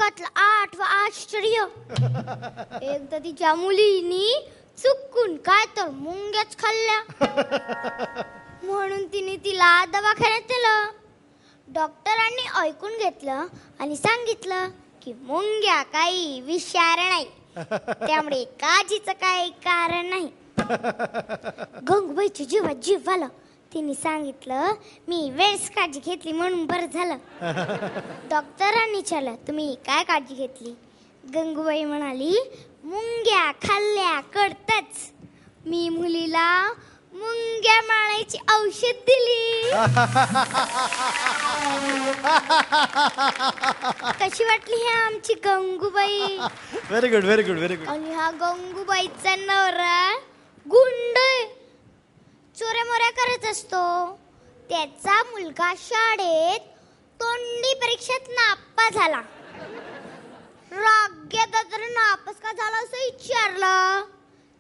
जगातलं 8वं आश्चर्य. एकदा तिच्या मुलीनी चुकून काय तर मुंग्याच खाल्ल्या. म्हणून तिने तिला दवाखान्यात नेलं. डॉक्टरांनी ऐकून घेतलं आणि सांगितलं की मुंग्या काही विषार नाही, त्यामुळे काळजीचं काही कारण नाही. गंगूबाईच्या जीवात जीव आला. तिने सांगितलं मी वेळेस काळजी घेतली म्हणून बरं झालं. डॉक्टरांनी विचारलं तुम्ही काय काळजी घेतली. गंगूबाई म्हणाली मुंग्या खाल्ल्या कळतच. मी मुलीला मुंग्या मारायची औषध दिली. कशी वाटली ही आमची Gangubai. Very good very good very good. आणि हा गंगूबाईचा नवरा गुंड, चोऱ्या मोऱ्या करत असतो. त्याचा मुलगा शाळेत तोंडी परीक्षेत नापास झाला. राग्यात तर नापास का झाला असं विचारलं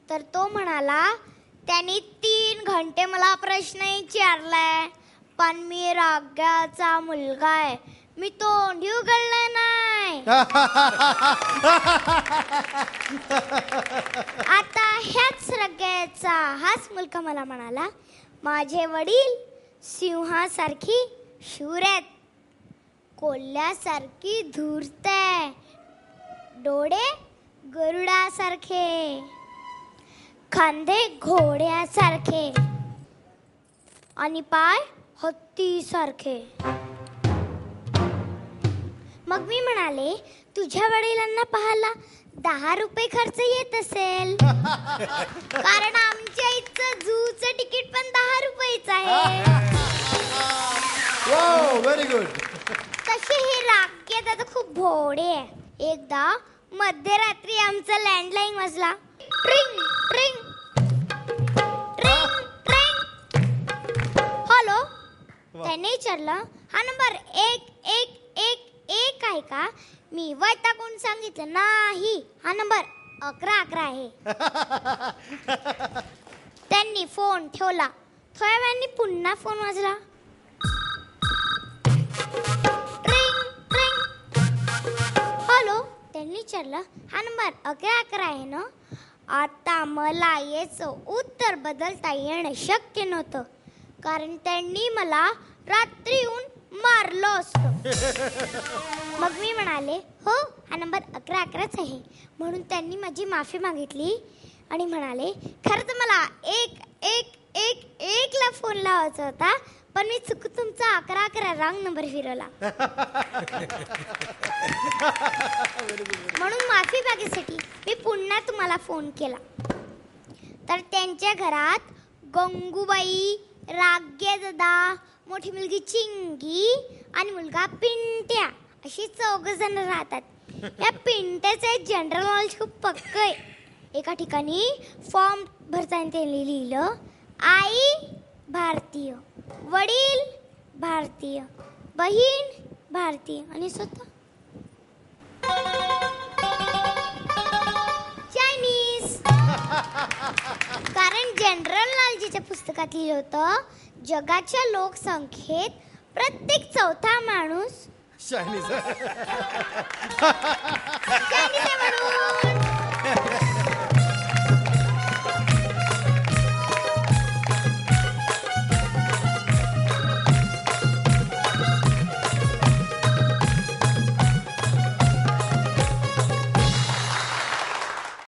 तर तो म्हणाला त्यांनी 3 घंटे मला प्रश्न विचारलाय, पण मी राग्याचा मुलगा आहे, मी तोंडी उघडलं नाही. आता ह्याच राग्याचा हाच मुलगा मला म्हणाला माझे वडील सिंहासारखी शूर आहेत, कोल्ह्यासारखी धूर्त आहे, डोळे गरुडासारखे, खांदे घोड्यासारखे आणि पाय हत्तीसारखे. मग मी म्हणाले तुझ्या वडिलांना पाहायला 10 रुपये खर्च येत असेल, कारण आमच्या इथचं झूचं तिकीट पण 10 रुपयेच आहे. Very good. तसे हे राग्य दादा खूप भोळे आहे. एकदा मध्यरात्री आमचा लँडलाईन वाजला. ट्रिंग ट्रिंग ट्रिंग ट्रिंग. हॅलो. त्याने विचारलं हा नंबर 111 आहे का. मी वैतागून सांगितलं नाही, हा नंबर 1111 आहे. त्यांनी फोन ठेवला. थोड्या वेळाने पुन्हा फोन वाजला. ट्रिंग ट्रिंग. हॅलो. त्यांनी विचारलं हा नंबर 1111 आहे ना. आता मला याचं उत्तर बदलता येणं शक्य नव्हतं, कारण त्यांनी मला रात्री येऊन मारलं असतं. मग मी म्हणाले हो हा नंबर 1111च आहे. म्हणून त्यांनी माझी माफी मागितली आणि म्हणाले खरं तर मला 111 ला फोन लावायचा होता, पण मी चुकून तुमचा 1111 रॉंग नंबर फिरवला. म्हणून माफी मागण्यासाठी मी पुन्हा तुम्हाला फोन केला. तर त्यांच्या घरात गंगूबाई, राग्या दादा, मोठी मुलगी चिंगी आणि मुलगा पिंट्या अशी 4 जण राहतात. या पिंट्याचं जनरल नॉलेज खूप पक्क आहे. एका ठिकाणी फॉर्म भरताना त्यांनी लिहिलं आई भारतीय, वडील भारतीय, बहीण भारतीय आणि स्वतः चायनीज. कारण जनरल नॉलेजच्या पुस्तकात लिहिलं होतं जगाच्या लोकसंख्येत प्रत्येक 4था माणूस चायनीज म्हणून.